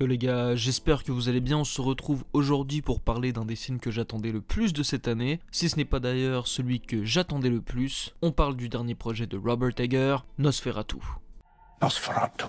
Yo les gars, j'espère que vous allez bien, on se retrouve aujourd'hui pour parler d'un des films que j'attendais le plus de cette année, si ce n'est pas d'ailleurs celui que j'attendais le plus. On parle du dernier projet de Robert Eggers, Nosferatu. Nosferatu.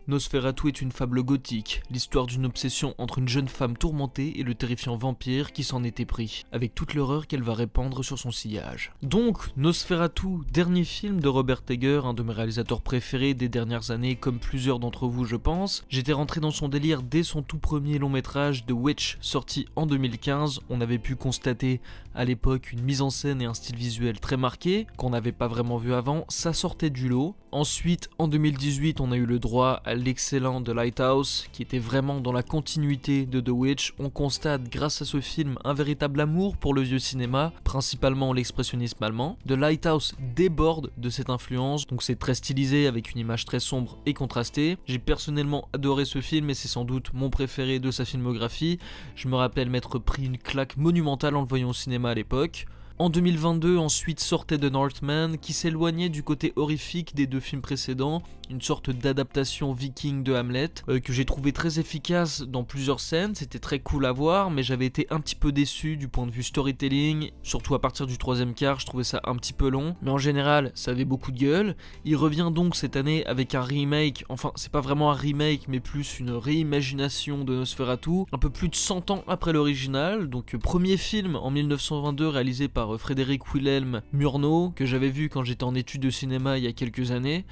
Nosferatu est une fable gothique, l'histoire d'une obsession entre une jeune femme tourmentée et le terrifiant vampire qui s'en était pris, avec toute l'horreur qu'elle va répandre sur son sillage. Donc, Nosferatu, dernier film de Robert Eggers, un de mes réalisateurs préférés des dernières années, comme plusieurs d'entre vous je pense. J'étais rentré dans son délire dès son tout premier long métrage The Witch, sorti en 2015. On avait pu constater à l'époque une mise en scène et un style visuel très marqué, qu'on n'avait pas vraiment vu avant, ça sortait du lot. Ensuite, en 2018, on a eu le droit à l'excellent The Lighthouse, qui était vraiment dans la continuité de The Witch. On constate grâce à ce film un véritable amour pour le vieux cinéma, principalement l'expressionnisme allemand. The Lighthouse déborde de cette influence, donc c'est très stylisé avec une image très sombre et contrastée. J'ai personnellement adoré ce film et c'est sans doute mon préféré de sa filmographie. Je me rappelle m'être pris une claque monumentale en le voyant au cinéma à l'époque. En 2022, ensuite sortait The Northman, qui s'éloignait du côté horrifique des deux films précédents, une sorte d'adaptation viking de Hamlet, que j'ai trouvé très efficace dans plusieurs scènes, c'était très cool à voir, mais j'avais été un petit peu déçu du point de vue storytelling, surtout à partir du troisième quart, je trouvais ça un petit peu long, mais en général, ça avait beaucoup de gueule. Il revient donc cette année avec un remake, enfin c'est pas vraiment un remake, mais plus une réimagination de Nosferatu, un peu plus de 100 ans après l'original, donc premier film en 1922 réalisé par Frédéric Wilhelm Murnau, que j'avais vu quand j'étais en études de cinéma il y a quelques années,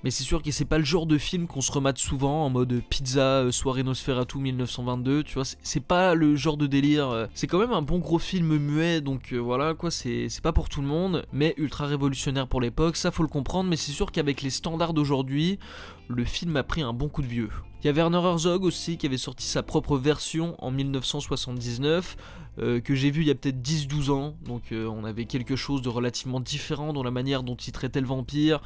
mais c'est sûr que c'est pas le genre de film qu'on se remate souvent en mode pizza, soirée Nosferatu 1922, tu vois, c'est pas le genre de délire, c'est quand même un bon gros film muet, donc voilà quoi, c'est pas pour tout le monde, mais ultra révolutionnaire pour l'époque, ça faut le comprendre, mais c'est sûr qu'avec les standards d'aujourd'hui, le film a pris un bon coup de vieux. Il y a Werner Herzog aussi qui avait sorti sa propre version en 1979, que j'ai vu il y a peut-être 10-12 ans, donc on avait quelque chose de relativement différent dans la manière dont il traitait le vampire,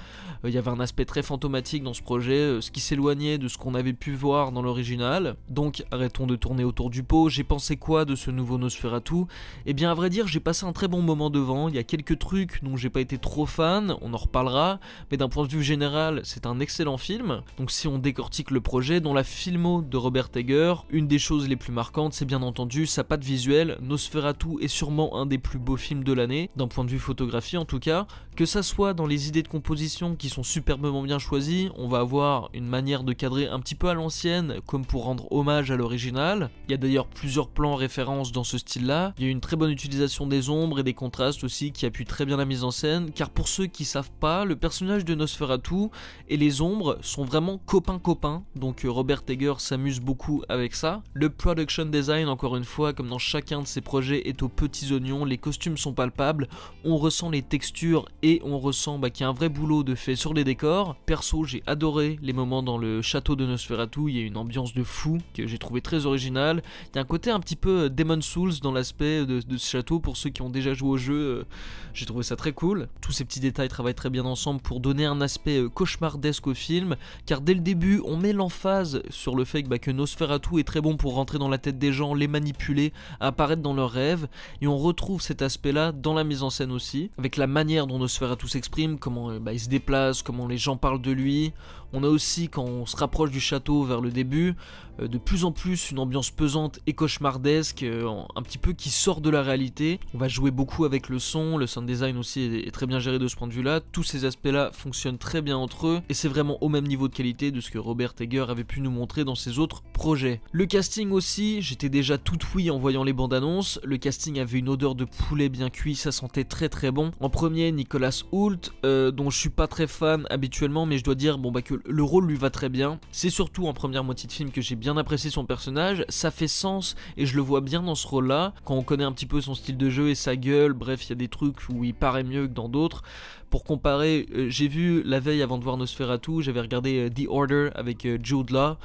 il y avait un aspect très fantomatique dans ce projet, ce qui s'éloignait de ce qu'on avait pu voir dans l'original. Donc arrêtons de tourner autour du pot, j'ai pensé quoi de ce nouveau Nosferatu? Eh bien à vrai dire j'ai passé un très bon moment devant, il y a quelques trucs dont j'ai pas été trop fan, on en reparlera, mais d'un point de vue général c'est un excellent film. Donc si on décortique le projet, dans la filmo de Robert Eggers, une des choses les plus marquantes c'est bien entendu sa patte visuelle. Nosferatu est sûrement un des plus beaux films de l'année, d'un point de vue photographie en tout cas, que ça soit dans les idées de composition qui sont superbement bien choisies, on va avoir une manière de cadrer un petit peu à l'ancienne, comme pour rendre hommage à l'original. Il y a d'ailleurs plusieurs plans références dans ce style-là, il y a une très bonne utilisation des ombres et des contrastes aussi qui appuient très bien la mise en scène, car pour ceux qui savent pas, le personnage de Nosferatu et les ombres sont vraiment copains, donc Robert Eggers s'amuse beaucoup avec ça. Le production design, encore une fois, comme dans chacun de ses projets, est aux petits oignons, les costumes sont palpables, on ressent les textures et on ressent qu'il y a un vrai boulot de fait sur les décors. Perso, j'ai adoré les moments dans le château de Nosferatu, il y a une ambiance de fou que j'ai trouvé très originale. Il y a un côté un petit peu Demon's Souls dans l'aspect de ce château, pour ceux qui ont déjà joué au jeu, j'ai trouvé ça très cool. Tous ces petits détails travaillent très bien ensemble pour donner un aspect cauchemardesque au film, car dès le début, on met l'emphase sur le fait que Nosferatu est très bon pour rentrer dans la tête des gens, les manipuler, apparaître dans leurs rêves, et on retrouve cet aspect-là dans la mise en scène aussi, avec la manière dont Nosferatu s'exprime, comment il se déplace, comment les gens parlent de lui. On a aussi, quand on se rapproche du château vers le début, de plus en plus une ambiance pesante et cauchemardesque, un petit peu qui sort de la réalité. On va jouer beaucoup avec le sound design aussi est très bien géré de ce point de vue-là. Tous ces aspects-là fonctionnent très bien entre eux, et c'est vraiment au même niveau de qualité de ce que Robert Eggers avait pu nous montrer dans ses autres projets. Le casting aussi, j'étais déjà tout oui en voyant les bandes annonces. Le casting avait une odeur de poulet bien cuit, ça sentait très très bon. En premier, Nicolas Hoult, dont je suis pas très fan habituellement, mais je dois dire que le rôle lui va très bien. C'est surtout en première moitié de film que j'ai bien apprécié son personnage, ça fait sens et je le vois bien dans ce rôle-là, quand on connaît un petit peu son style de jeu et sa gueule, bref, il y a des trucs où il paraît mieux que dans d'autres. Pour comparer, j'ai vu la veille avant de voir Nosferatu, j'avais regardé The Order avec Jude Law,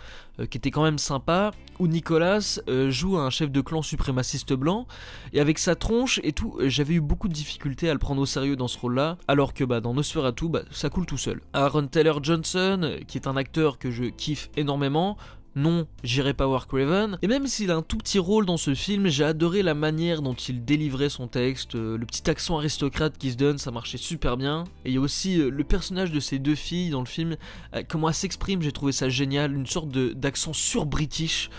qui était quand même sympa, où Nicolas joue un chef de clan suprémaciste blanc, et avec sa tronche et tout, j'avais eu beaucoup de difficultés à le prendre au sérieux dans ce rôle-là, alors que dans Nosferatu, ça coule tout seul. Aaron Taylor Johnson, qui est un acteur que je kiffe énormément, non, j'irai pas voir Craven. Et même s'il a un tout petit rôle dans ce film, j'ai adoré la manière dont il délivrait son texte, le petit accent aristocrate qui se donne, ça marchait super bien. Et il y a aussi le personnage de ces deux filles dans le film, comment elles s'expriment, j'ai trouvé ça génial, une sorte d'accent sur-british,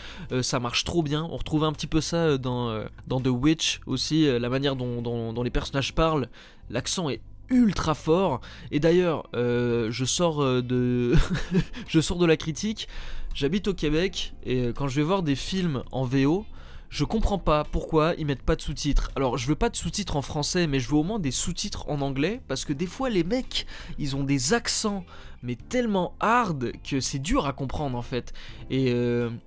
ça marche trop bien. On retrouvait un petit peu ça dans The Witch aussi, la manière dont les personnages parlent, l'accent est ultra fort. Et d'ailleurs, je sors je sors de la critique. J'habite au Québec et quand je vais voir des films en VO, je comprends pas pourquoi ils mettent pas de sous-titres. Alors je veux pas de sous-titres en français, mais je veux au moins des sous-titres en anglais, parce que des fois les mecs, ils ont des accents mais tellement hard que c'est dur à comprendre en fait. Et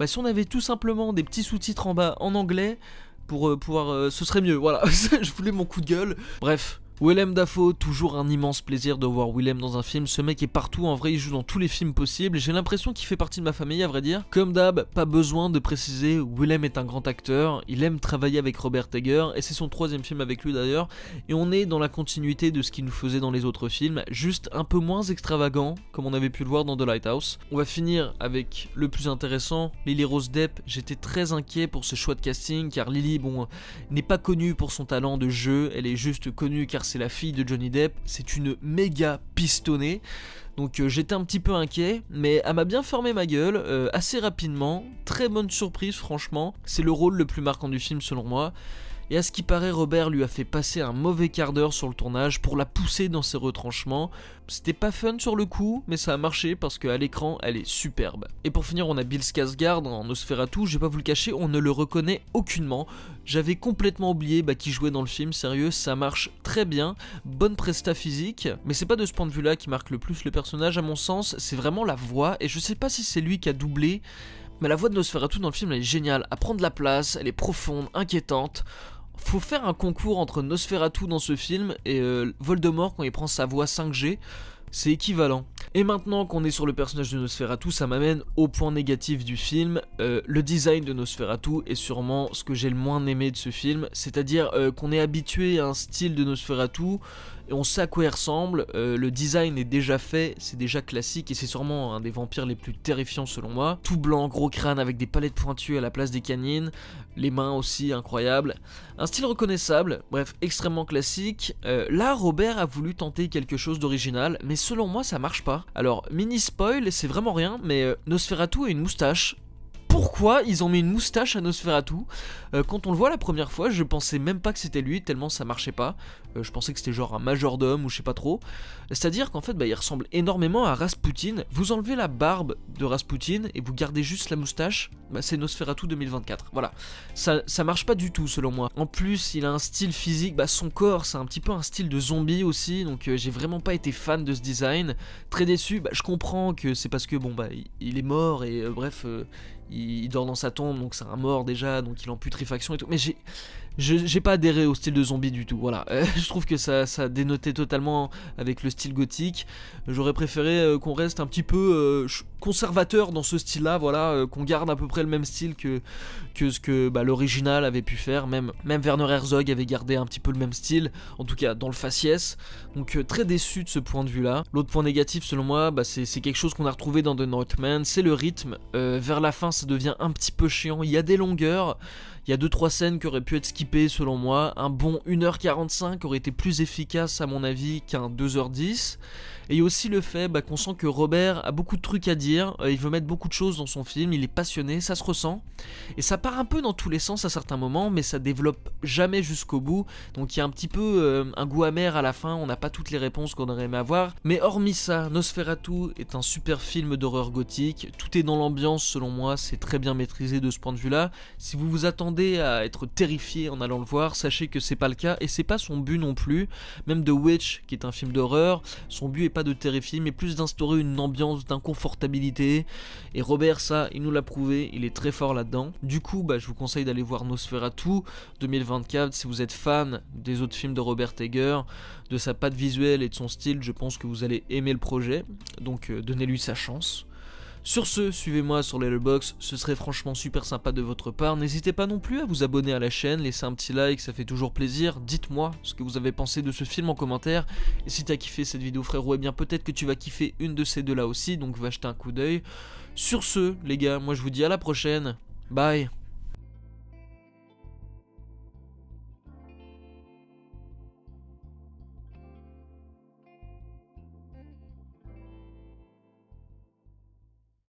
si on avait tout simplement des petits sous-titres en bas en anglais pour pouvoir, ce serait mieux. Voilà, je voulais mon coup de gueule. Bref. Willem Dafoe, toujours un immense plaisir de voir Willem dans un film. Ce mec est partout, en vrai il joue dans tous les films possibles. J'ai l'impression qu'il fait partie de ma famille à vrai dire. Comme d'hab, pas besoin de préciser, Willem est un grand acteur. Il aime travailler avec Robert Egger et c'est son 3e film avec lui d'ailleurs. Et on est dans la continuité de ce qu'il nous faisait dans les autres films, juste un peu moins extravagant comme on avait pu le voir dans The Lighthouse. On va finir avec le plus intéressant, Lily Rose Depp. J'étais très inquiet pour ce choix de casting car Lily, n'est pas connue pour son talent de jeu, elle est juste connue car c'est la fille de Johnny Depp, c'est une méga pistonnée. Donc j'étais un petit peu inquiet, mais elle m'a bien fermé ma gueule assez rapidement. Très bonne surprise franchement, c'est le rôle le plus marquant du film selon moi. Et à ce qui paraît, Robert lui a fait passer un mauvais quart d'heure sur le tournage pour la pousser dans ses retranchements. C'était pas fun sur le coup, mais ça a marché parce qu'à l'écran, elle est superbe. Et pour finir, on a Bill Skarsgård en Nosferatu, j'ai pas vous le cacher, on ne le reconnaît aucunement. J'avais complètement oublié qu'il jouait dans le film, sérieux, ça marche très bien, bonne presta physique, mais c'est pas de ce point de vue là qui marque le plus le personnage à mon sens, c'est vraiment la voix, et je sais pas si c'est lui qui a doublé, mais la voix de Nosferatu dans le film elle est géniale, elle prend de la place, elle est profonde, inquiétante. Faut faire un concours entre Nosferatu dans ce film et Voldemort quand il prend sa voix 5G, c'est équivalent. Et maintenant qu'on est sur le personnage de Nosferatu, ça m'amène au point négatif du film. Le design de Nosferatu est sûrement ce que j'ai le moins aimé de ce film, c'est-à-dire qu'on est habitué à un style de Nosferatu et on sait à quoi il ressemble, le design est déjà fait, c'est déjà classique et c'est sûrement un des vampires les plus terrifiants selon moi. Tout blanc, gros crâne avec des palettes pointues à la place des canines, les mains aussi incroyables, un style reconnaissable, bref extrêmement classique. Là Robert a voulu tenter quelque chose d'original, mais selon moi ça marche pas. Alors mini spoil, c'est vraiment rien, mais Nosferatu a une moustache. Pourquoi ils ont mis une moustache à Nosferatu? Quand on le voit la première fois, je pensais même pas que c'était lui, tellement ça marchait pas. Je pensais que c'était genre un majordome ou je sais pas trop. C'est-à-dire qu'en fait, il ressemble énormément à Rasputin. Vous enlevez la barbe de Rasputin et vous gardez juste la moustache, c'est Nosferatu 2024. Voilà, ça marche pas du tout selon moi. En plus, il a un style physique, son corps, c'est un petit peu un style de zombie aussi, donc j'ai vraiment pas été fan de ce design. Très déçu, je comprends que c'est parce que il est mort et bref... il dort dans sa tombe, donc c'est un mort déjà, donc il est en putréfaction et tout. Mais j'ai pas adhéré au style de zombie du tout, voilà. Je trouve que ça dénotait totalement avec le style gothique. J'aurais préféré qu'on reste un petit peu conservateur dans ce style-là, voilà, qu'on garde à peu près le même style que ce que l'original avait pu faire. Même Werner Herzog avait gardé un petit peu le même style, en tout cas dans le faciès. Donc très déçu de ce point de vue-là. L'autre point négatif selon moi, c'est quelque chose qu'on a retrouvé dans The Northman, c'est le rythme. Vers la fin, ça devient un petit peu chiant. Il y a des longueurs. Il y a 2-3 scènes qui auraient pu être skippées selon moi. Un bon 1h45 aurait été plus efficace à mon avis qu'un 2h10. Et il y a aussi le fait qu'on sent que Robert a beaucoup de trucs à dire, il veut mettre beaucoup de choses dans son film, il est passionné, ça se ressent. Et ça part un peu dans tous les sens à certains moments, mais ça développe jamais jusqu'au bout. Donc il y a un petit peu un goût amer à la fin, on n'a pas toutes les réponses qu'on aurait aimé avoir. Mais hormis ça, Nosferatu est un super film d'horreur gothique, tout est dans l'ambiance selon moi, c'est très bien maîtrisé de ce point de vue là. Si vous vous attendez à être terrifié en allant le voir, sachez que c'est pas le cas et c'est pas son but non plus. Même The Witch, qui est un film d'horreur, son but est pas de terrifier mais plus d'instaurer une ambiance d'inconfortabilité, et Robert ça il nous l'a prouvé, il est très fort là-dedans. Du coup je vous conseille d'aller voir Nosferatu 2024 si vous êtes fan des autres films de Robert Egger, de sa patte visuelle et de son style. Je pense que vous allez aimer le projet, donc donnez-lui sa chance. Sur ce, suivez-moi sur Letterboxd, ce serait franchement super sympa de votre part. N'hésitez pas non plus à vous abonner à la chaîne, laisser un petit like, ça fait toujours plaisir. Dites-moi ce que vous avez pensé de ce film en commentaire. Et si t'as kiffé cette vidéo frérot, eh bien peut-être que tu vas kiffer une de ces deux là aussi, donc va jeter un coup d'œil. Sur ce, les gars, moi je vous dis à la prochaine. Bye.